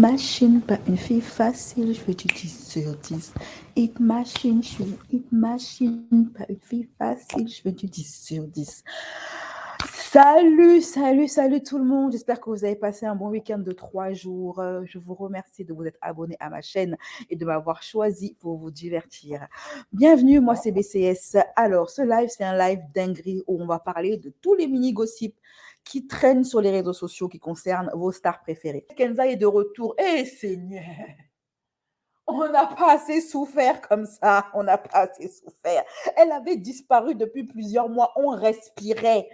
Machine, pas une fille facile, je veux du 10 sur 10. Hit machine, je suis hit machine, pas une fille facile, je veux du 10 sur 10. Salut, salut, salut tout le monde. J'espère que vous avez passé un bon week-end de 3 jours. Je vous remercie de vous être abonné à ma chaîne et de m'avoir choisi pour vous divertir. Bienvenue, moi c'est BCS. Alors, ce live, c'est un live dinguerie où on va parler de tous les mini-gossips qui traînent sur les réseaux sociaux qui concernent vos stars préférées. Kenza est de retour. Eh Seigneur, on n'a pas assez souffert comme ça. On n'a pas assez souffert. Elle avait disparu depuis plusieurs mois. On respirait.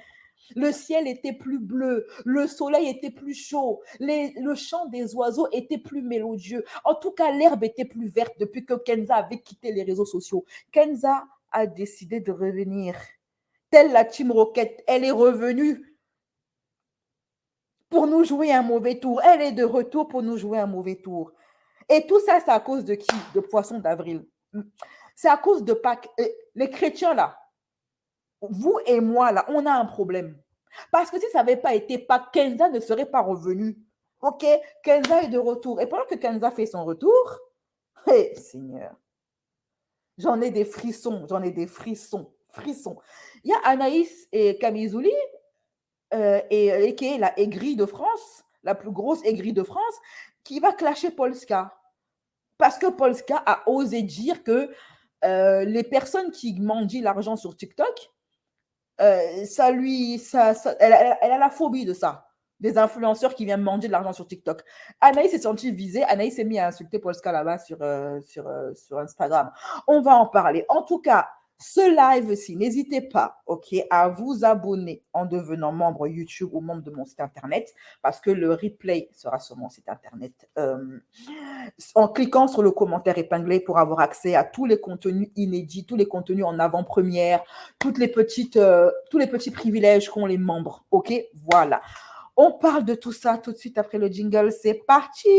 Le ciel était plus bleu, le soleil était plus chaud, le chant des oiseaux était plus mélodieux. En tout cas, l'herbe était plus verte depuis que Kenza avait quitté les réseaux sociaux. Kenza a décidé de revenir. Telle la Team Rocket, elle est revenue pour nous jouer un mauvais tour. Elle est de retour pour nous jouer un mauvais tour. Et tout ça, c'est à cause de qui? De Poisson d'avril. C'est à cause de Pâques. Les chrétiens, là, vous et moi, là, on a un problème. Parce que si ça n'avait pas été Pâques, Kenza ne serait pas revenu. OK? Kenza est de retour. Et pendant que Kenza fait son retour, hey, Seigneur, j'en ai des frissons, frissons. Il y a Anaïs et Kamizouli, qui est la aigrie de France, la plus grosse aigrie de France, qui va clasher Polska. Parce que Polska a osé dire que les personnes qui mendient l'argent sur TikTok, elle a la phobie de ça. Des influenceurs qui viennent manger de l'argent sur TikTok. Anaïs s'est sentie visée. Anaïs s'est mis à insulter Polska là-bas sur Instagram. On va en parler. En tout cas, ce live-ci, n'hésitez pas, OK, à vous abonner en devenant membre YouTube ou membre de mon site internet, parce que le replay sera sur mon site internet. En cliquant sur le commentaire épinglé pour avoir accès à tous les contenus inédits, tous les contenus en avant-première, tous les petits privilèges qu'ont les membres. OK, voilà. On parle de tout ça tout de suite après le jingle. C'est parti.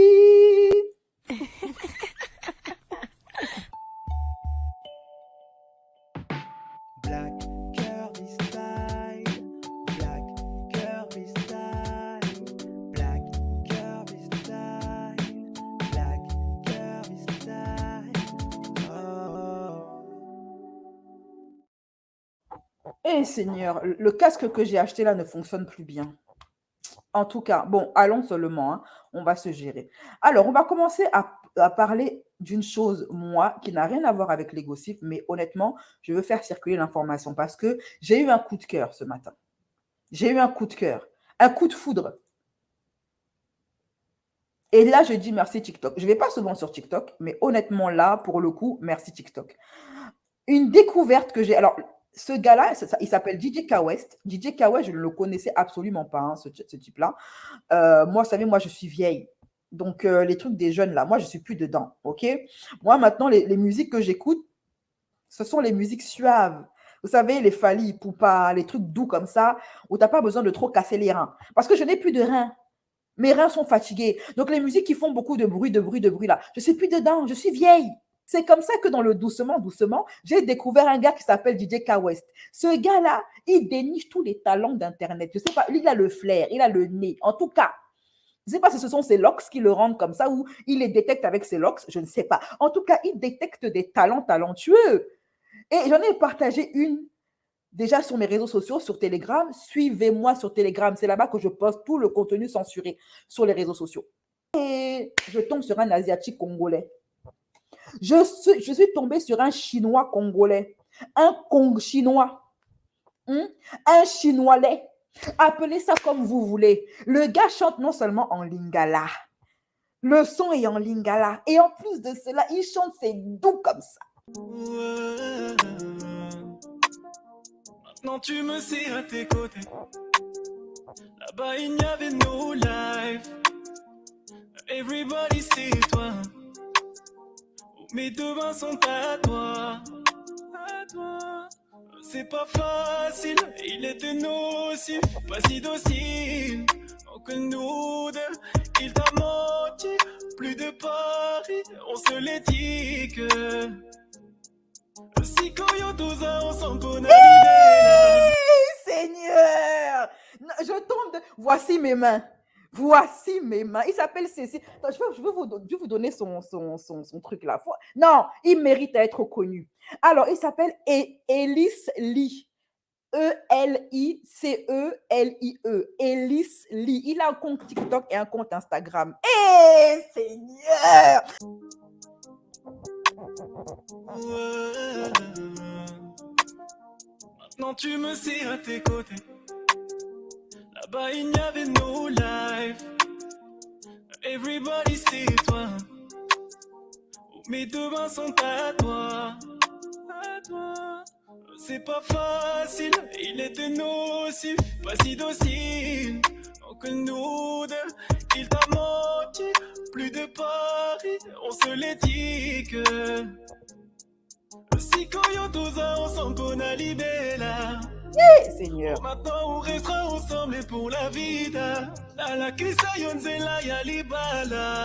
Black Kirby style, Black Kirby style, Black Kirby style, Black Kirby style. Eh Seigneur, le casque que j'ai acheté là ne fonctionne plus bien. En tout cas, bon, allons seulement, hein, on va se gérer. Alors, on va commencer à parler d'une chose, moi, qui n'a rien à voir avec les gossips, mais honnêtement, je veux faire circuler l'information parce que j'ai eu un coup de cœur ce matin. J'ai eu un coup de cœur, un coup de foudre. Et là, je dis merci TikTok. Je ne vais pas souvent sur TikTok, mais honnêtement, là, pour le coup, merci TikTok. Une découverte que j'ai. Alors, ce gars-là, il s'appelle DJ Kawest. DJ Kawest, je ne le connaissais absolument pas, hein, ce type-là. Moi, vous savez, moi, je suis vieille. Donc, les trucs des jeunes, là, moi, je ne suis plus dedans. OK? Moi, maintenant, les musiques que j'écoute, ce sont les musiques suaves. Vous savez, les Fally Ipupa, les trucs doux comme ça, où tu n'as pas besoin de trop casser les reins. Parce que je n'ai plus de reins. Mes reins sont fatigués. Donc, les musiques qui font beaucoup de bruit, là, je ne suis plus dedans. Je suis vieille. C'est comme ça que dans le doucement, doucement, j'ai découvert un gars qui s'appelle DJ Kawest. Ce gars-là, il déniche tous les talents d'Internet. Je ne sais pas, lui, il a le flair, il a le nez. En tout cas, je ne sais pas si ce sont ses locks qui le rendent comme ça ou il les détecte avec ses locks, je ne sais pas. En tout cas, il détecte des talents talentueux. Et j'en ai partagé une déjà sur mes réseaux sociaux, sur Telegram. Suivez-moi sur Telegram. C'est là-bas que je poste tout le contenu censuré sur les réseaux sociaux. Et je tombe sur un Asiatique congolais. Je suis tombée sur un Chinois congolais. Un Cong chinois. Un Chinois-lais. Appelez ça comme vous voulez. Le gars chante non seulement en lingala. Le son est en lingala. Et en plus de cela, il chante, c'est doux comme ça. Maintenant tu me sais à tes côtés. Là-bas il n'y avait no life. Everybody c'est toi. Mes deux mains sont à toi. À toi. C'est pas facile, il était nocif, pas si docile. Que nous deux, il t'a menti. Plus de Paris, on se l'est dit que. Si Koyotoza, on s'en connaît. Seigneur, je tombe de... Voici mes mains. Voici mes mains. Il s'appelle Cécile. Attends, je vais vous donner son truc là. Non, il mérite à être connu. Alors, il s'appelle Ellis Lee. Elicelie. Ellis Lee. Il a un compte TikTok et un compte Instagram. Eh, Seigneur! Ouais. Maintenant tu me sais à tes côtés. Là-bas il n'y avait no life. Everybody c'est toi. Mes deux mains sont à toi. À toi. C'est pas facile, il était nocif, pas si docile. Que nous deux, il t'a menti. Plus de Paris, on se l'est dit que. Si quand tous ensemble, on a libéré. Seigneur. Maintenant on restera ensemble et pour la vida. La kisa yonze la yalibala.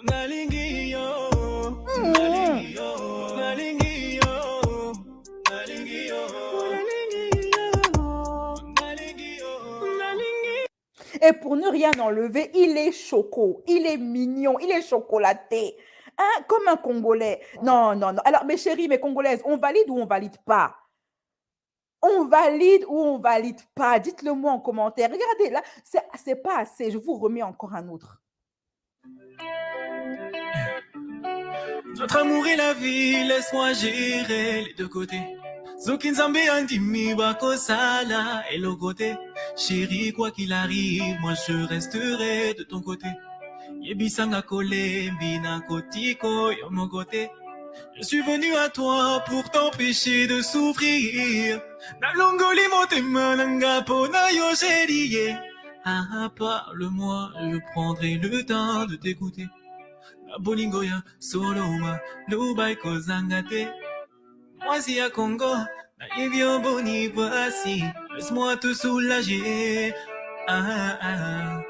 Nalingi yo, nalingi yo, nalingi yo, nalingi yo, nalingi yo, nalingi. Et pour ne rien enlever, il est choco, il est mignon, il est chocolaté. Hein, comme un Congolais. Non, non, non. Alors, mes chéris, mes Congolaises, on valide ou on valide pas? On valide ou on valide pas? Dites-le moi en commentaire. Regardez, là, c'est pas assez. Je vous remets encore un autre. Notre amour et la vie, laisse-moi gérer les deux côtés. Zokin Zambé Andimi Bakosala et le côté. Chérie, quoi qu'il arrive, moi je resterai de ton côté. Yebisanga Kole, Bina Kotiko, yo mon côté. Je suis venu à toi pour t'empêcher de souffrir. Nalongoli motema nanga pona yo chérie. Ah, parle-moi, je prendrai le temps de t'écouter. Na bolingoya, soloma, lubai kozangate. Moi si à Congo, na yevio boni voici. Laisse-moi te soulager. Ah, ah.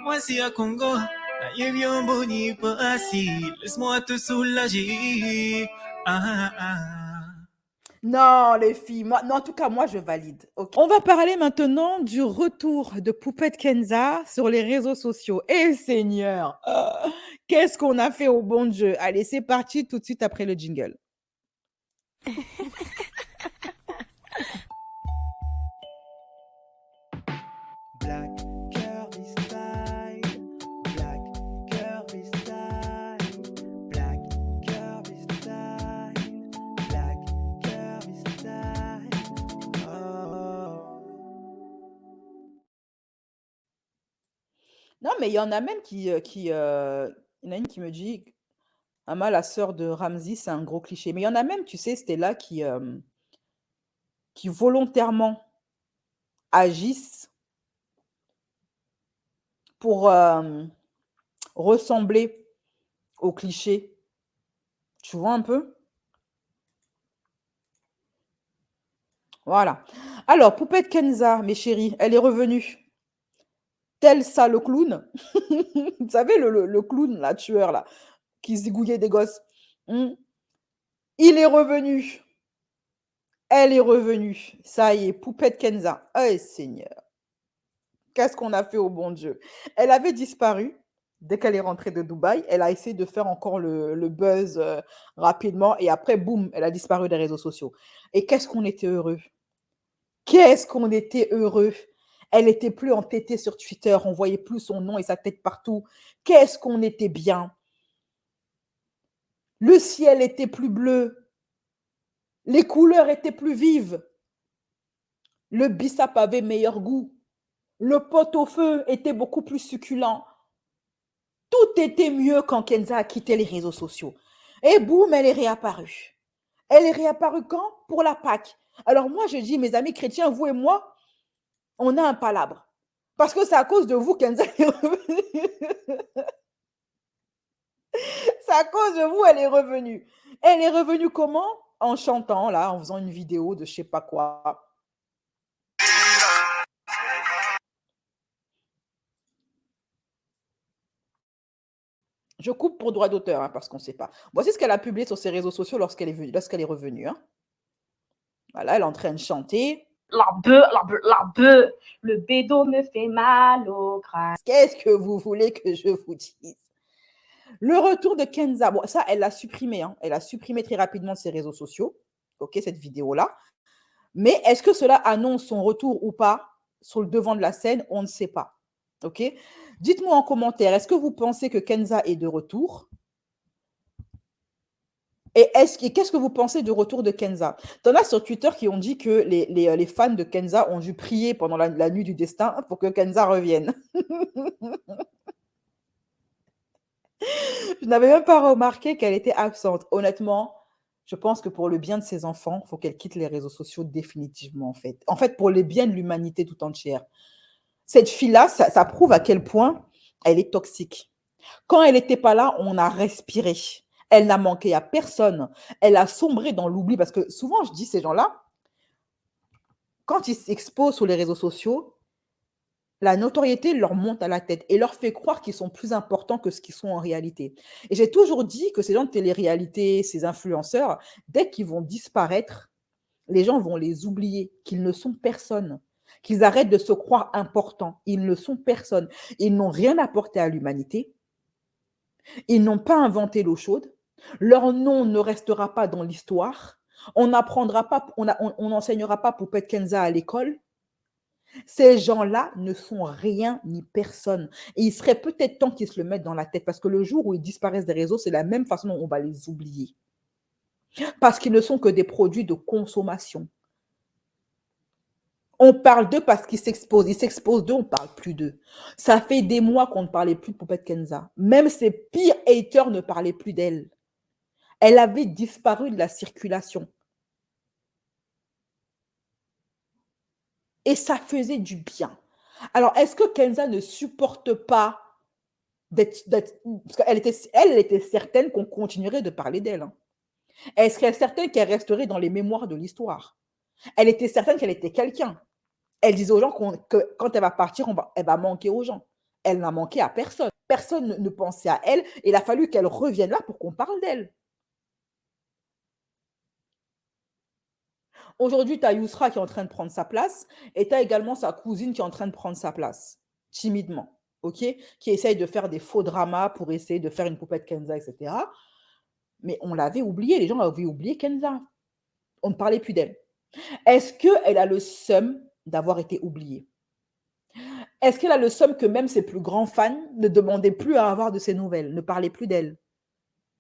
Moi si à Congo, na yevio boni voici. Laisse-moi te soulager. Ah, ah. Non, les filles, moi, non, en tout cas, moi, je valide. Okay. On va parler maintenant du retour de Poupette Kenza sur les réseaux sociaux. Eh Seigneur, qu'est-ce qu'on a fait au bon Dieu? Allez, c'est parti tout de suite après le jingle. Black curvy style, black curvy style, black curvy style, black curvy style. Oh. Non, mais il y en a même il y en a une qui me dit, Ama, la sœur de Ramsey, c'est un gros cliché. Mais il y en a même, tu sais, Stella, qui volontairement agissent pour ressembler aux clichés. Tu vois un peu? Voilà. Alors, Poupette Kenza, mes chéris, elle est revenue. Tel ça, le clown. Vous savez, le clown, la tueur, là, qui zigouillait des gosses. Il est revenu. Elle est revenue. Ça y est, Poupette Kenza. Oh, Seigneur. Qu'est-ce qu'on a fait au bon Dieu? Elle avait disparu. Dès qu'elle est rentrée de Dubaï, elle a essayé de faire encore le buzz rapidement. Et après, boum, elle a disparu des réseaux sociaux. Et qu'est-ce qu'on était heureux. Qu'est-ce qu'on était heureux. Elle n'était plus entêtée sur Twitter. On ne voyait plus son nom et sa tête partout. Qu'est-ce qu'on était bien. Le ciel était plus bleu. Les couleurs étaient plus vives. Le bissap avait meilleur goût. Le pot-au-feu était beaucoup plus succulent. Tout était mieux quand Kenza a quitté les réseaux sociaux. Et boum, elle est réapparue. Elle est réapparue quand? Pour la Pâque. Alors moi, je dis, mes amis chrétiens, vous et moi, on a un palabre. Parce que c'est à cause de vous, Kenza est revenue. C'est à cause de vous, elle est revenue. Elle est revenue comment? En chantant, là, en faisant une vidéo de je sais pas quoi. Je coupe pour droit d'auteur, hein, parce qu'on ne sait pas. Voici ce qu'elle a publié sur ses réseaux sociaux lorsqu'elle est revenue. Hein. Voilà, elle est en train de chanter. La bœuf, le bédo me fait mal au crâne. Qu'est-ce que vous voulez que je vous dise? Le retour de Kenza, bon, ça, elle l'a supprimé. Hein. Elle a supprimé très rapidement de ses réseaux sociaux, ok, cette vidéo-là. Mais est-ce que cela annonce son retour ou pas sur le devant de la scène? On ne sait pas. Ok. Dites-moi en commentaire, est-ce que vous pensez que Kenza est de retour? Et qu'est-ce que vous pensez du retour de Kenza? T'en as sur Twitter qui ont dit que les fans de Kenza ont dû prier pendant la nuit du destin pour que Kenza revienne. Je n'avais même pas remarqué qu'elle était absente. Honnêtement, je pense que pour le bien de ses enfants, il faut qu'elle quitte les réseaux sociaux définitivement, en fait. En fait, pour le bien de l'humanité tout entière. Cette fille-là, ça prouve à quel point elle est toxique. Quand elle n'était pas là, on a respiré. Elle n'a manqué à personne. Elle a sombré dans l'oubli parce que souvent, je dis ces gens-là, quand ils s'exposent sur les réseaux sociaux, la notoriété leur monte à la tête et leur fait croire qu'ils sont plus importants que ce qu'ils sont en réalité. Et j'ai toujours dit que ces gens de télé-réalité, ces influenceurs, dès qu'ils vont disparaître, les gens vont les oublier, qu'ils ne sont personne, qu'ils arrêtent de se croire importants. Ils ne sont personne. Ils n'ont rien apporté à l'humanité. Ils n'ont pas inventé l'eau chaude. Leur nom ne restera pas dans l'histoire. On n'apprendra pas, on n'enseignera pas Poupette Kenza à l'école. Ces gens-là ne sont rien ni personne. Et il serait peut-être temps qu'ils se le mettent dans la tête parce que le jour où ils disparaissent des réseaux, c'est la même façon dont on va les oublier. Parce qu'ils ne sont que des produits de consommation. On parle d'eux parce qu'ils s'exposent. Ils s'exposent d'eux, on ne parle plus d'eux. Ça fait des mois qu'on ne parlait plus de Poupette Kenza. Même ses pires haters ne parlaient plus d'elle. Elle avait disparu de la circulation. Et ça faisait du bien. Alors, est-ce que Kenza ne supporte pas d'être... Parce qu'elle était certaine qu'on continuerait de parler d'elle. Hein. Elle serait certaine qu'elle resterait dans les mémoires de l'histoire. Elle était certaine qu'elle était quelqu'un. Elle disait aux gens que quand elle va partir, elle va manquer aux gens. Elle n'a manqué à personne. Personne ne pensait à elle. Et il a fallu qu'elle revienne là pour qu'on parle d'elle. Aujourd'hui, tu as Yousra qui est en train de prendre sa place et tu as également sa cousine qui est en train de prendre sa place, timidement, ok? Qui essaye de faire des faux dramas pour essayer de faire une poupette Kenza, etc. Mais on l'avait oublié, les gens avaient oublié Kenza. On ne parlait plus d'elle. Est-ce qu'elle a le seum d'avoir été oubliée? Est-ce qu'elle a le seum que même ses plus grands fans ne demandaient plus à avoir de ses nouvelles, ne parlaient plus d'elle?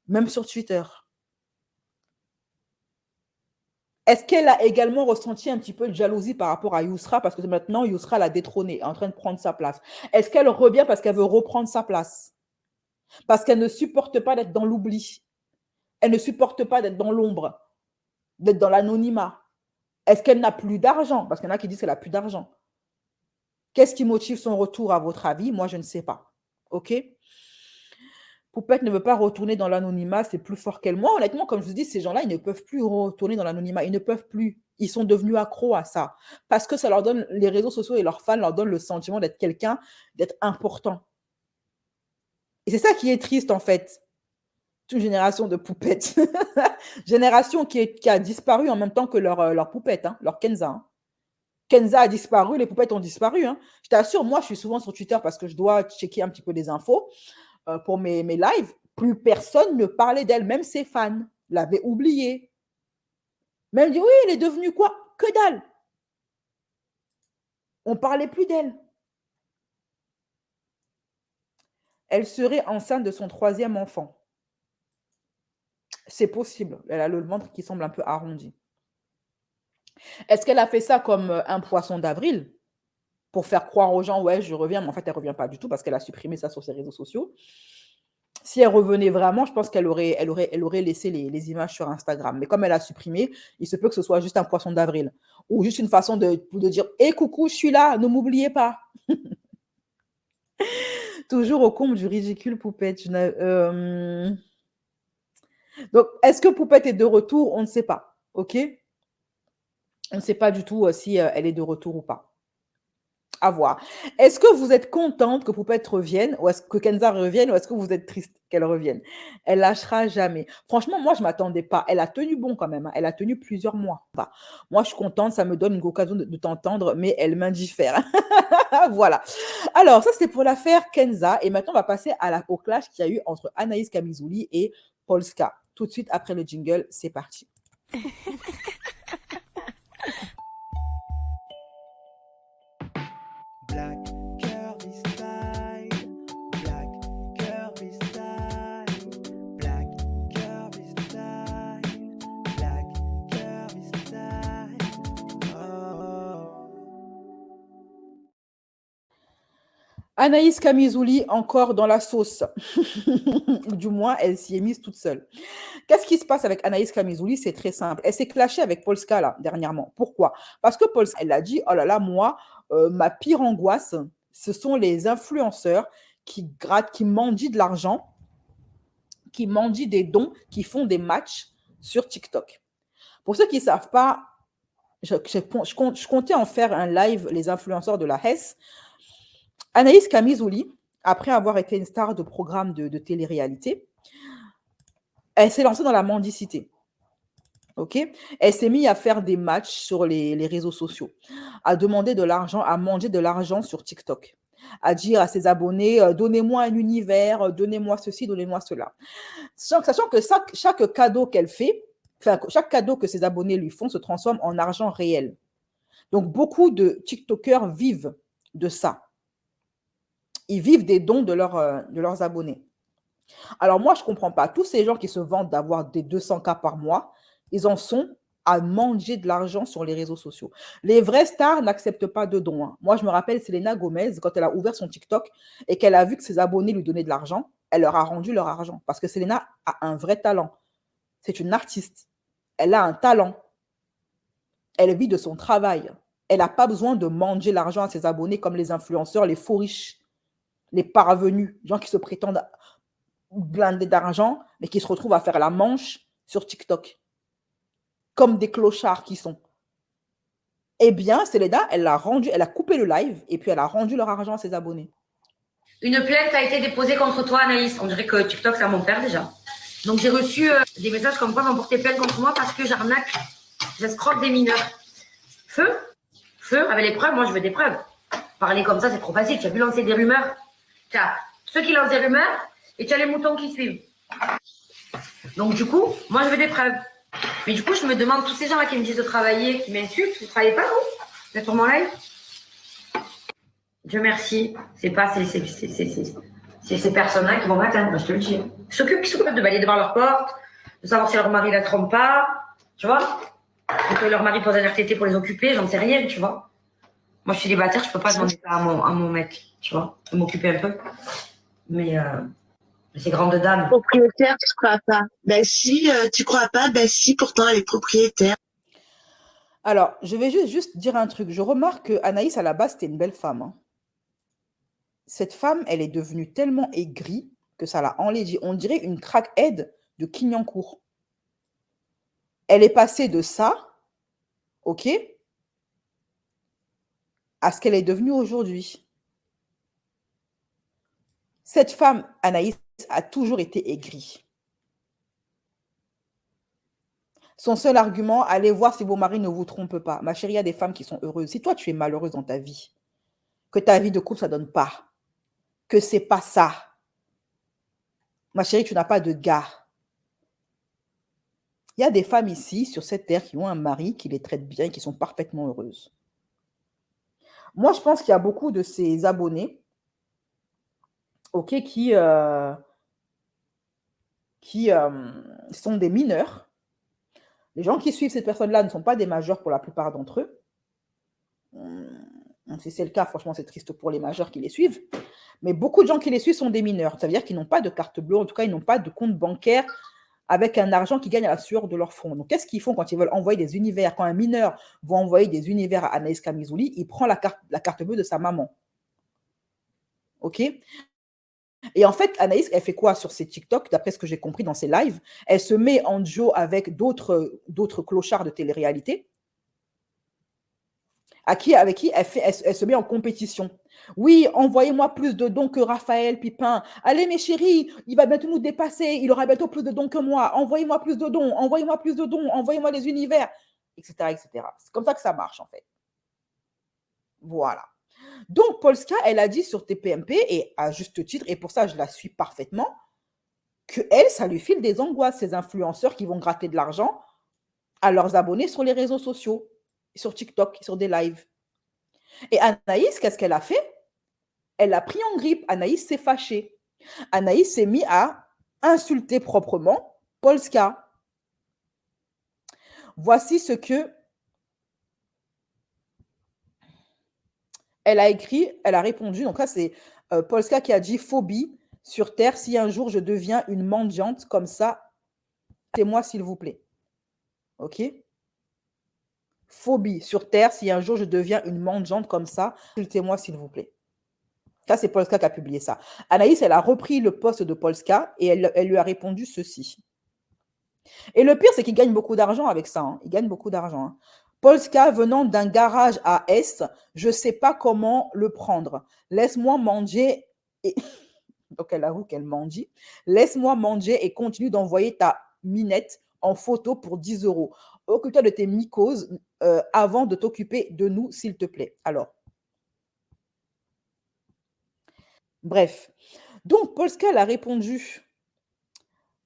Même sur Twitter. Est-ce qu'elle a également ressenti un petit peu de jalousie par rapport à Yousra parce que maintenant, Yousra l'a détrônée, est en train de prendre sa place? Est-ce qu'elle revient parce qu'elle veut reprendre sa place? Parce qu'elle ne supporte pas d'être dans l'oubli. Elle ne supporte pas d'être dans l'ombre, d'être dans l'anonymat. Est-ce qu'elle n'a plus d'argent? Parce qu'il y en a qui disent qu'elle n'a plus d'argent. Qu'est-ce qui motive son retour, à votre avis? Moi, je ne sais pas. OK? Poupette ne veut pas retourner dans l'anonymat, c'est plus fort qu'elle. Moi, honnêtement, comme je vous dis, ces gens-là, ils ne peuvent plus retourner dans l'anonymat. Ils ne peuvent plus. Ils sont devenus accros à ça. Parce que ça leur donne, les réseaux sociaux et leurs fans leur donnent le sentiment d'être quelqu'un, d'être important. Et c'est ça qui est triste, en fait. Toute une génération de poupettes. Génération qui a disparu en même temps que leur poupette, hein, leur Kenza. Hein. Kenza a disparu, les poupettes ont disparu. Hein. Je t'assure, moi, je suis souvent sur Twitter parce que je dois checker un petit peu les infos. Pour mes lives, plus personne ne parlait d'elle, même ses fans l'avaient oubliée. Même dit, oui, elle est devenue quoi? Que dalle. On ne parlait plus d'elle. Elle serait enceinte de son 3e enfant. C'est possible. Elle a le ventre qui semble un peu arrondi. Est-ce qu'elle a fait ça comme un poisson d'avril pour faire croire aux gens, ouais, je reviens, mais en fait, elle ne revient pas du tout parce qu'elle a supprimé ça sur ses réseaux sociaux. Si elle revenait vraiment, je pense qu'elle aurait laissé les images sur Instagram. Mais comme elle a supprimé, il se peut que ce soit juste un poisson d'avril. Ou juste une façon de dire « Hé, coucou, je suis là, ne m'oubliez pas !» Toujours au comble du ridicule, Poupette. Donc, est-ce que Poupette est de retour? On ne sait pas. OK? On ne sait pas du tout si elle est de retour ou pas. À voir. Est-ce que vous êtes contente que Poupette revienne ou est-ce que Kenza revienne ou est-ce que vous êtes triste qu'elle revienne? Elle lâchera jamais. Franchement, moi, je m'attendais pas. Elle a tenu bon quand même, hein. Elle a tenu plusieurs mois. Enfin, moi, je suis contente, ça me donne une occasion de t'entendre, mais elle m'indiffère. Voilà. Alors, ça, c'était pour l'affaire Kenza. Et maintenant, on va passer au clash qu'il y a eu entre Anaïs Kamizouli et Polska. Tout de suite après le jingle, c'est parti. Black Kirby style, Black Kirby style, Black Kirby style, Black Kirby style. Oh. Anaïs Kamizouli encore dans la sauce. Du moins, elle s'y est mise toute seule. Qu'est-ce qui se passe avec Anaïs Kamizouli? C'est très simple. Elle s'est clashée avec Polska là, dernièrement. Pourquoi? Parce que Polska, elle a dit, oh là là, moi, ma pire angoisse, ce sont les influenceurs qui grattent, qui mendient de l'argent, qui mendient des dons, qui font des matchs sur TikTok. Pour ceux qui ne savent pas, je comptais en faire un live, les influenceurs de la HES. Anaïs Kamizouli, après avoir été une star de programme de télé-réalité, elle s'est lancée dans la mendicité. Ok, elle s'est mise à faire des matchs sur les réseaux sociaux, à demander de l'argent, à manger de l'argent sur TikTok, à dire à ses abonnés, donnez-moi un univers, donnez-moi ceci, donnez-moi cela. Sachant que chaque cadeau qu'elle fait, enfin, chaque cadeau que ses abonnés lui font se transforme en argent réel. Donc, beaucoup de TikTokers vivent de ça. Ils vivent des dons de leurs abonnés. Alors, moi, je ne comprends pas. Tous ces gens qui se vantent d'avoir des 200K par mois, ils en sont à manger de l'argent sur les réseaux sociaux. Les vraies stars n'acceptent pas de dons, hein. Moi, je me rappelle Selena Gomez, quand elle a ouvert son TikTok et qu'elle a vu que ses abonnés lui donnaient de l'argent, elle leur a rendu leur argent. Parce que Selena a un vrai talent. C'est une artiste. Elle a un talent. Elle vit de son travail. Elle n'a pas besoin de manger l'argent à ses abonnés comme les influenceurs, les faux riches, les parvenus, les gens qui se prétendent blindés d'argent, mais qui se retrouvent à faire la manche sur TikTok. Comme des clochards qui sont. Eh bien, Selena, elle a coupé le live et puis elle a rendu leur argent à ses abonnés. Une plainte a été déposée contre toi, Anaïs. On dirait que TikTok, c'est à mon père déjà. Donc, j'ai reçu des messages comme quoi on portait plainte contre moi parce que j'arnaque, j'escroque des mineurs. Feu, avec les preuves, moi je veux des preuves. Parler comme ça, c'est trop facile. Tu as vu lancer des rumeurs. Tu as ceux qui lancent des rumeurs et tu as les moutons qui suivent. Donc, du coup, moi je veux des preuves. Mais du coup, je me demande, tous ces gens-là qui me disent de travailler, qui m'insultent, vous ne travaillez pas, vous? Vous êtes sur mon live? Dieu merci. C'est pas ces personnes-là qui vont m'atteindre, je te le dis. Qui s'occupent de balayer devant leur porte, de savoir si leur mari la trompe pas, tu vois? Ou que leur mari pose un RTT pour les occuper, j'en sais rien, tu vois? Moi, je suis célibataire, je peux pas demander ça à mon mec, tu vois? De m'occuper un peu. Mais ces grandes dames. Propriétaire, tu crois pas? Ben si, tu crois pas? Ben si, pourtant elle est propriétaire. Alors, je vais juste dire un truc. Je remarque que Anaïs, à la base, c'était une belle femme, hein. Cette femme, elle est devenue tellement aigrie que ça l'a enlaidie. On dirait une crackhead de Clignancourt. Elle est passée de ça, ok, à ce qu'elle est devenue aujourd'hui. Cette femme, Anaïs, a toujours été aigrie. Son seul argument, allez voir si vos maris ne vous trompent pas. Ma chérie, il y a des femmes qui sont heureuses. Si toi, tu es malheureuse dans ta vie, que ta vie de couple, ça ne donne pas, que c'est pas ça, ma chérie, tu n'as pas de gars. Il y a des femmes ici, sur cette terre, qui ont un mari qui les traite bien et qui sont parfaitement heureuses. Moi, je pense qu'il y a beaucoup de ces abonnés, ok, qui sont des mineurs. Les gens qui suivent cette personne-là ne sont pas des majeurs pour la plupart d'entre eux. Si c'est le cas, franchement, c'est triste pour les majeurs qui les suivent. Mais beaucoup de gens qui les suivent sont des mineurs. Ça veut dire qu'ils n'ont pas de carte bleue, en tout cas, ils n'ont pas de compte bancaire avec un argent qu'ils gagnent à la sueur de leur front. Donc, qu'est-ce qu'ils font quand ils veulent envoyer des univers? Quand un mineur va envoyer des univers à Anaïs Kamizouli, il prend la carte bleue de sa maman. OK? Et en fait, Anaïs, elle fait quoi sur ses TikTok, d'après ce que j'ai compris dans ses lives? Elle se met en duo avec d'autres clochards de télé-réalité. avec qui elle se met en compétition. Oui, envoyez-moi plus de dons que Raphaël Pipin. Allez, mes chéris, il va bientôt nous dépasser. Il aura bientôt plus de dons que moi. Envoyez-moi plus de dons. Envoyez-moi plus de dons. Envoyez-moi les univers, etc., etc. C'est comme ça que ça marche, en fait. Voilà. Donc, Polska, elle a dit sur TPMP, et à juste titre, et pour ça, je la suis parfaitement, que elle, ça lui file des angoisses, ces influenceurs qui vont gratter de l'argent à leurs abonnés sur les réseaux sociaux, sur TikTok, sur des lives. Et Anaïs, qu'est-ce qu'elle a fait? Elle a pris en grippe. Anaïs s'est fâchée. Anaïs s'est mis à insulter proprement Polska. Voici ce que elle a écrit, elle a répondu. Donc là, c'est Polska qui a dit « Phobie sur Terre, si un jour je deviens une mendiante comme ça, c'est-moi s'il vous plaît. » OK? Phobie sur Terre, si un jour je deviens une mendiante comme ça, insultez-moi s'il vous plaît. Ça, c'est Polska qui a publié ça. Anaïs, elle a repris le post de Polska et elle lui a répondu ceci. Et le pire, c'est qu'il gagne beaucoup d'argent avec ça. Hein. Il gagne beaucoup d'argent. Hein. Polska venant d'un garage à S, je ne sais pas comment le prendre. Laisse-moi manger. Et... Donc, elle avoue qu'elle mendie. Laisse-moi manger et continue d'envoyer ta minette en photo pour 10 €. Occupe-toi de tes mycoses avant de t'occuper de nous, s'il te plaît. Alors, bref. Donc, Polska, elle a répondu.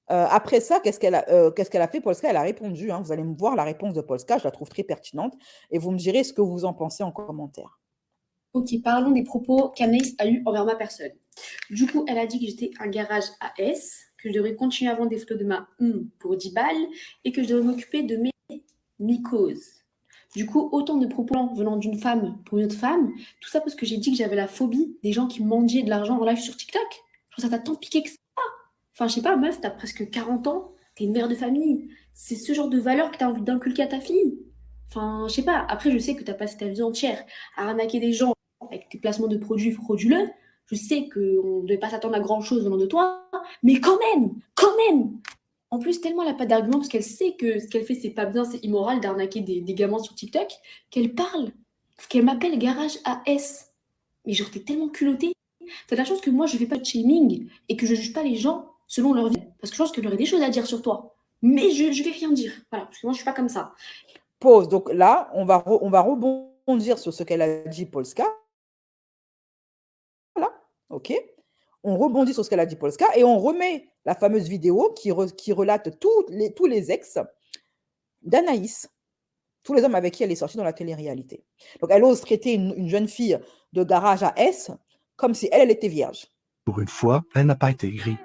Après ça, qu'est-ce qu'elle a fait, Polska? Elle a répondu. Hein. Vous allez me voir la réponse de Polska. Je la trouve très pertinente. Et vous me direz ce que vous en pensez en commentaire. Ok, parlons des propos qu'Anaïs a eus envers ma personne. Du coup, elle a dit que j'étais un garage AS, que je devrais continuer à vendre des photos de ma pour 10 balles et que je devrais m'occuper de mes mycoses. Du coup, autant de propos venant d'une femme pour une autre femme, tout ça parce que j'ai dit que j'avais la phobie des gens qui mendiaient de l'argent en live sur TikTok. Je trouve ça t'a tant piqué que ça. Enfin, je sais pas, meuf, t'as presque 40 ans, t'es une mère de famille. C'est ce genre de valeur que t'as envie d'inculquer à ta fille. Enfin, je sais pas. Après, je sais que t'as passé ta vie entière à arnaquer des gens avec tes placements de produits frauduleux. Je sais qu'on ne devait pas s'attendre à grand-chose venant de toi, mais quand même. En plus, tellement elle n'a pas d'argument parce qu'elle sait que ce qu'elle fait, c'est pas bien, c'est immoral d'arnaquer des gamins sur TikTok, qu'elle parle. Parce qu'elle m'appelle Garage AS. Mais genre, t'es tellement culottée. T'as la chance que moi, je fais pas de shaming et que je juge pas les gens selon leur vie. Parce que je pense qu'elle aurait des choses à dire sur toi. Mais je vais rien dire. Voilà, parce que moi, je suis pas comme ça. Pause. Donc là, on va rebondir sur ce qu'elle a dit, Polska. Voilà, ok. On rebondit sur ce qu'elle a dit, Polska, et on remet la fameuse vidéo qui relate tous les ex d'Anaïs, tous les hommes avec qui elle est sortie dans la télé-réalité. Donc, elle ose traiter une jeune fille de garage à S comme si elle était vierge. Pour une fois, elle n'a pas été grise.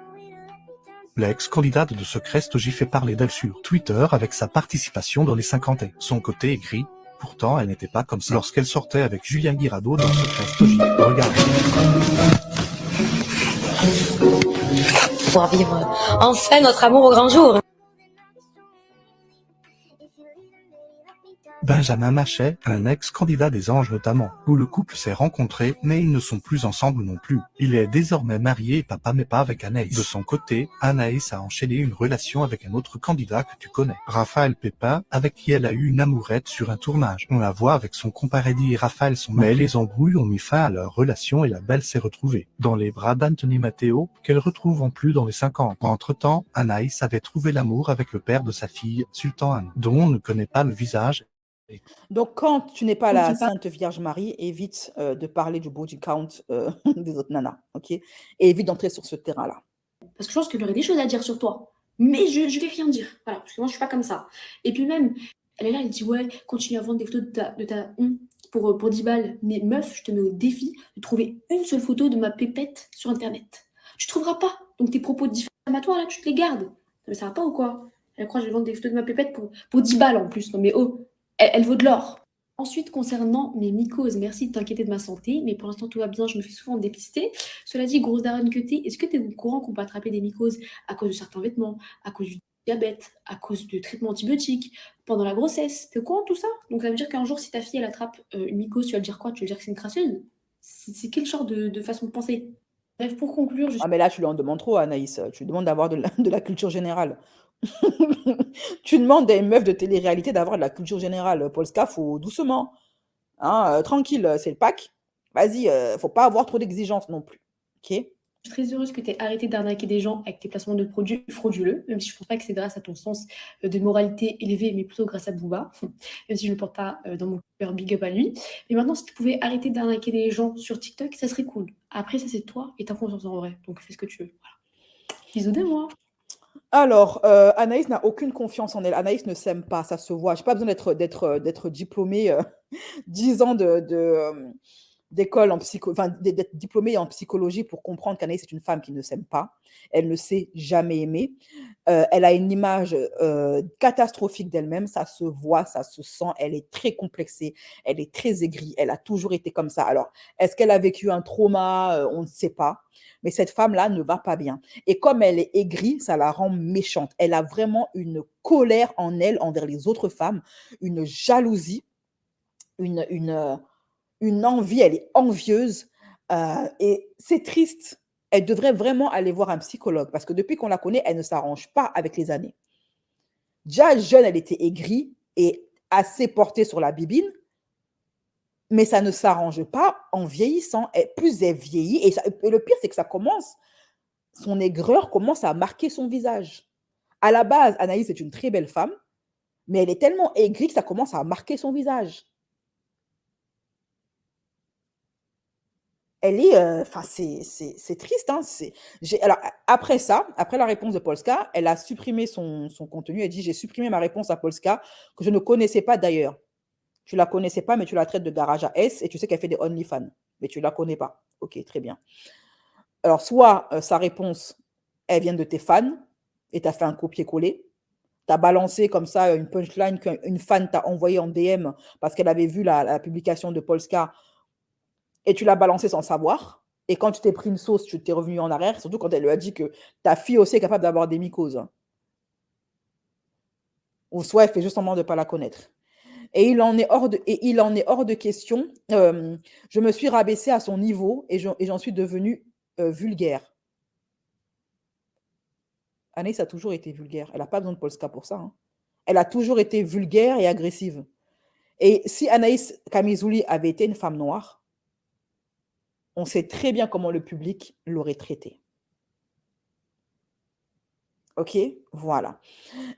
L'ex-candidate de Secret-Stogie fait parler d'elle sur Twitter avec sa participation dans les 50 ans. Son côté est gris. Pourtant, elle n'était pas comme ça lorsqu'elle sortait avec Julien Guirado dans Secret-Stogie. Regardez. Pour vivre enfin notre amour au grand jour. Benjamin Machet, un ex-candidat des Anges notamment, où le couple s'est rencontré, mais ils ne sont plus ensemble non plus. Il est désormais marié et papa mais pas avec Anaïs. De son côté, Anaïs a enchaîné une relation avec un autre candidat que tu connais, Raphaël Pépin, avec qui elle a eu une amourette sur un tournage. On la voit avec son comparédi et Raphaël sont mariés. Mais les embrouilles ont mis fin à leur relation et la belle s'est retrouvée dans les bras d'Anthony Matteo, qu'elle retrouve en plus dans les 50. Entre-temps, Anaïs avait trouvé l'amour avec le père de sa fille, Sultan Anne, dont on ne connaît pas le visage. Donc, quand tu n'es pas la Sainte Vierge Marie, évite de parler du body count des autres nanas, ok? Et évite d'entrer sur ce terrain-là. Parce que je pense qu'elle aurait des choses à dire sur toi. Mais je vais rien dire. Voilà, parce que moi, je suis pas comme ça. Et puis même, elle est là, elle dit, ouais, continue à vendre des photos de ta pour 10 balles. Mais meuf, je te mets au défi de trouver une seule photo de ma pépette sur Internet. Tu trouveras pas. Donc tes propos diffamatoires, là, tu te les gardes. Mais ça va pas ou quoi? Elle croit que je vais vendre des photos de ma pépette pour 10 balles en plus. Non mais oh, elle vaut de l'or. Ensuite, concernant mes mycoses, merci de t'inquiéter de ma santé, mais pour l'instant tout va bien, je me fais souvent dépister. Cela dit, grosse daronne que t'es, est-ce que t'es au courant qu'on peut attraper des mycoses à cause de certains vêtements, à cause du diabète, à cause de traitements antibiotiques, pendant la grossesse? T'es au courant de tout ça? Donc ça veut dire qu'un jour, si ta fille elle attrape une mycose, tu vas te dire quoi? Tu vas dire que c'est une crasseuse? C'est quel genre de façon de penser? Bref, pour conclure, Ah, mais là, tu lui en demandes trop, Anaïs. Tu demandes d'avoir de la culture générale. Tu demandes à une meuf de télé-réalité d'avoir de la culture générale. Polska, faut doucement. Hein, tranquille, c'est le pack. Vas-y, faut pas avoir trop d'exigences non plus. Ok? Je suis très heureuse que tu aies arrêté d'arnaquer des gens avec tes placements de produits frauduleux, même si je ne pense pas que c'est grâce à ton sens de moralité élevé, mais plutôt grâce à Booba, même si je ne le porte pas dans mon cœur, big up à lui. Mais maintenant, si tu pouvais arrêter d'arnaquer des gens sur TikTok, ça serait cool. Après, ça, c'est toi et ta confiance en vrai. Donc, fais ce que tu veux. Voilà. Bisous de moi. Alors, Anaïs n'a aucune confiance en elle. Anaïs ne s'aime pas, ça se voit. J'ai pas besoin d'être diplômée 10 ans d'école en psycho, enfin, d'être diplômée en psychologie pour comprendre qu'Anaïs est une femme qui ne s'aime pas. Elle ne s'est jamais aimée. Elle a une image catastrophique d'elle-même. Ça se voit, ça se sent. Elle est très complexée. Elle est très aigrie. Elle a toujours été comme ça. Alors, est-ce qu'elle a vécu un trauma? On ne sait pas. Mais cette femme-là ne va pas bien. Et comme elle est aigrie, ça la rend méchante. Elle a vraiment une colère en elle envers les autres femmes, une jalousie, une envie. Elle est envieuse. Et c'est triste. Elle devrait vraiment aller voir un psychologue parce que depuis qu'on la connaît, elle ne s'arrange pas avec les années. Déjà jeune, elle était aigrie et assez portée sur la bibine, mais ça ne s'arrange pas en vieillissant. Et plus elle vieillit, et le pire, c'est que ça commence, son aigreur commence à marquer son visage. À la base, Anaïs est une très belle femme, mais elle est tellement aigrie que ça commence à marquer son visage. Elle est, enfin, c'est triste, hein. Alors, après ça, après la réponse de Polska, elle a supprimé son contenu. Elle dit, j'ai supprimé ma réponse à Polska, que je ne connaissais pas d'ailleurs. Tu la connaissais pas, mais tu la traites de garage à S et tu sais qu'elle fait des OnlyFans, mais tu la connais pas. Ok, très bien. Alors, soit sa réponse, elle vient de tes fans et tu as fait un copier-coller. Tu as balancé comme ça une punchline qu'une fan t'a envoyée en DM parce qu'elle avait vu la publication de Polska et tu l'as balancé sans savoir. Et quand tu t'es pris une sauce, tu t'es revenu en arrière, surtout quand elle lui a dit que ta fille aussi est capable d'avoir des mycoses. Hein. Ou soit elle fait juste semblant de ne pas la connaître. Et il en est hors de question. Je me suis rabaissée à son niveau et j'en suis devenue vulgaire. Anaïs a toujours été vulgaire. Elle n'a pas besoin de Polska pour ça. Hein. Elle a toujours été vulgaire et agressive. Et si Anaïs Kamizouli avait été une femme noire, on sait très bien comment le public l'aurait traitée. Ok, voilà.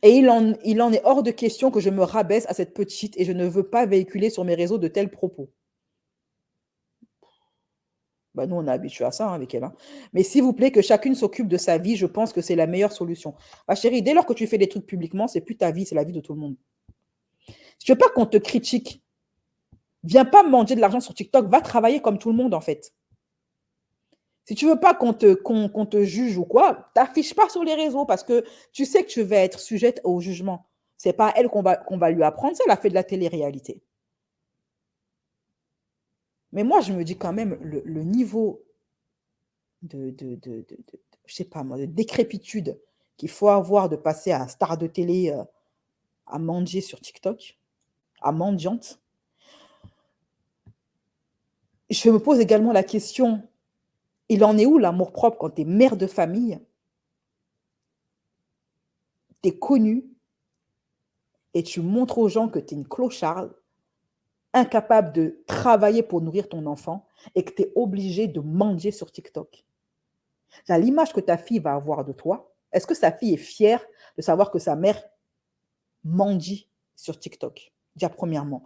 Et il en est hors de question que je me rabaisse à cette petite et je ne veux pas véhiculer sur mes réseaux de tels propos. Bah, nous, on est habitués à ça hein, avec elle. Hein. Mais s'il vous plaît, que chacune s'occupe de sa vie, je pense que c'est la meilleure solution. Ma chérie, dès lors que tu fais des trucs publiquement, c'est plus ta vie, c'est la vie de tout le monde. Si tu veux pas qu'on te critique, viens pas manger de l'argent sur TikTok, va travailler comme tout le monde en fait. Si tu veux pas qu'on te juge ou quoi, t'affiche pas sur les réseaux parce que tu sais que tu vas être sujette au jugement. C'est pas elle qu'on va lui apprendre, ça, elle a fait de la télé-réalité. Mais moi, je me dis quand même, le niveau je sais pas moi, de décrépitude qu'il faut avoir de passer à un star de télé à mendier sur TikTok, à mendiante. Je me pose également la question, il en est où l'amour-propre quand tu es mère de famille, tu es connue et tu montres aux gens que tu es une clocharde, incapable de travailler pour nourrir ton enfant et que tu es obligée de mendier sur TikTok. L'image que ta fille va avoir de toi, est-ce que sa fille est fière de savoir que sa mère mendie sur TikTok? Déjà, premièrement.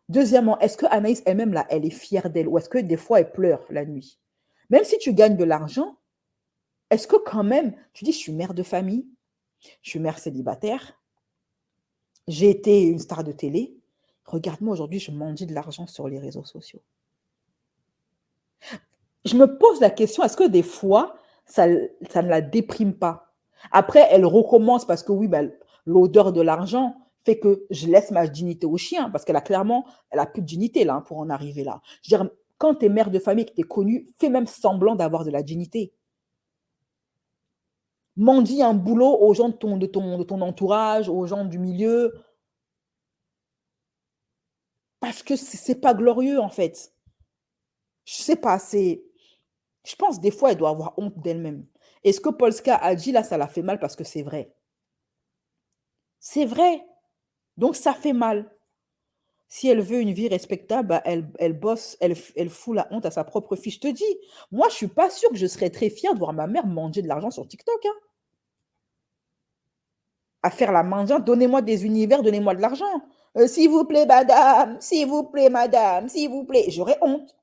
Deuxièmement, est-ce que Anaïs elle-même, là, elle est fière d'elle ou est-ce que des fois, elle pleure la nuit? Même si tu gagnes de l'argent, est-ce que quand même, tu dis, je suis mère de famille, je suis mère célibataire, j'ai été une star de télé, regarde-moi aujourd'hui, je mendie de l'argent sur les réseaux sociaux. Je me pose la question, est-ce que des fois, ça ne la déprime pas? Après, elle recommence parce que oui, ben, l'odeur de l'argent fait que je laisse ma dignité au chien parce qu'elle a clairement, elle a plus de dignité là pour en arriver là. Je veux dire, quand tu es mère de famille, que tu es connue, fais même semblant d'avoir de la dignité. Mendie un boulot aux gens de ton entourage, aux gens du milieu, parce que c'est pas glorieux en fait. Je sais pas, je pense des fois, elle doit avoir honte d'elle-même. Et ce que Polska a dit là, ça la fait mal parce que c'est vrai. C'est vrai. Donc ça fait mal. Si elle veut une vie respectable, bah, elle bosse, elle fout la honte à sa propre fille. Je te dis, moi, je suis pas sûre que je serais très fière de voir ma mère manger de l'argent sur TikTok, hein. À faire la mendiante, donnez-moi des univers, donnez-moi de l'argent. S'il vous plaît, madame, s'il vous plaît, madame, s'il vous plaît. J'aurais honte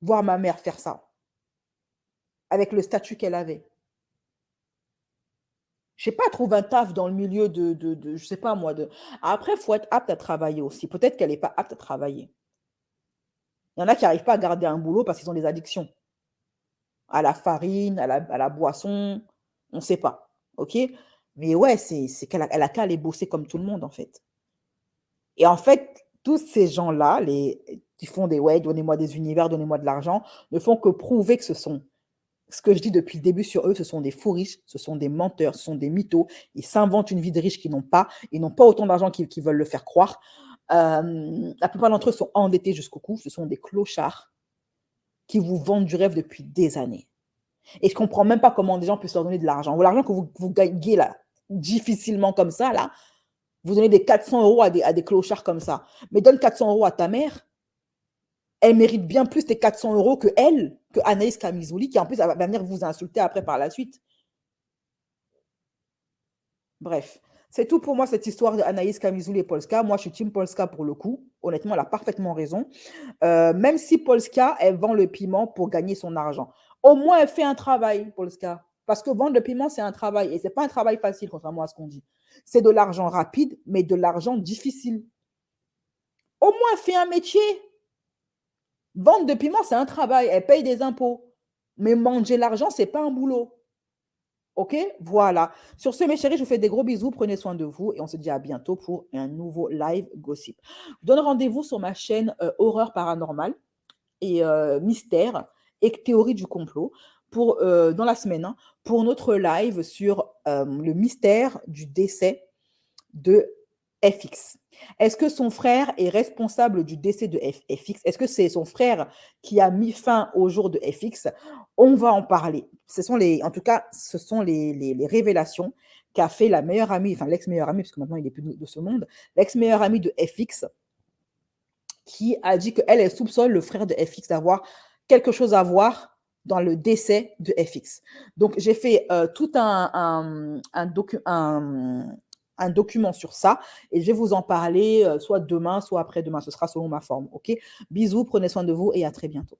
voir ma mère faire ça avec le statut qu'elle avait. Je sais pas, trouve un taf dans le milieu je sais pas moi. Après, il faut être apte à travailler aussi. Peut-être qu'elle n'est pas apte à travailler. Il y en a qui n'arrivent pas à garder un boulot parce qu'ils ont des addictions à la farine, à la boisson, on ne sait pas. OK? Mais ouais, c'est qu'elle a qu'à aller bosser comme tout le monde, en fait. Et en fait, tous ces gens-là, qui font des ouais, donnez-moi des univers, donnez-moi de l'argent, ne font que prouver que ce que je dis depuis le début sur eux, ce sont des fous riches, ce sont des menteurs, ce sont des mythos. Ils s'inventent une vie de riches qu'ils n'ont pas. Ils n'ont pas autant d'argent qu'ils veulent le faire croire. La plupart d'entre eux sont endettés jusqu'au cou. Ce sont des clochards qui vous vendent du rêve depuis des années. Et je ne comprends même pas comment des gens peuvent leur donner de l'argent. Ou l'argent que vous gagnez là, difficilement comme ça, là, vous donnez des 400 € à des clochards comme ça. Mais donne 400 € à ta mère. Elle mérite bien plus tes 400 € que Anaïs Kamizouli, qui en plus va venir vous insulter après par la suite. Bref, c'est tout pour moi cette histoire d'Anaïs Kamizouli et Polska. Moi, je suis team Polska pour le coup. Honnêtement, elle a parfaitement raison. Même si Polska, elle vend le piment pour gagner son argent. Au moins, elle fait un travail, Polska. Parce que vendre le piment, c'est un travail. Et ce n'est pas un travail facile, contrairement à ce qu'on dit. C'est de l'argent rapide, mais de l'argent difficile. Au moins, elle fait un métier. Vendre de piment, c'est un travail. Elle paye des impôts. Mais manger l'argent, ce n'est pas un boulot. OK? Voilà. Sur ce, mes chéris, je vous fais des gros bisous. Prenez soin de vous et on se dit à bientôt pour un nouveau live gossip. Je vous donne rendez-vous sur ma chaîne Horreur Paranormale et Mystère et Théorie du complot dans la semaine, hein, pour notre live sur le mystère du décès de FX. Est-ce que son frère est responsable du décès de FX? Est-ce que c'est son frère qui a mis fin au jour de FX? On va en parler. En tout cas, ce sont les révélations qu'a fait la meilleure amie, enfin l'ex-meilleure amie, parce que maintenant il n'est plus de ce monde, l'ex-meilleure amie de FX, qui a dit qu'elle soupçonne le frère de FX d'avoir quelque chose à voir dans le décès de FX. Donc, j'ai fait tout un document sur ça et je vais vous en parler soit demain, soit après-demain. Ce sera selon ma forme. OK? Bisous, prenez soin de vous et à très bientôt.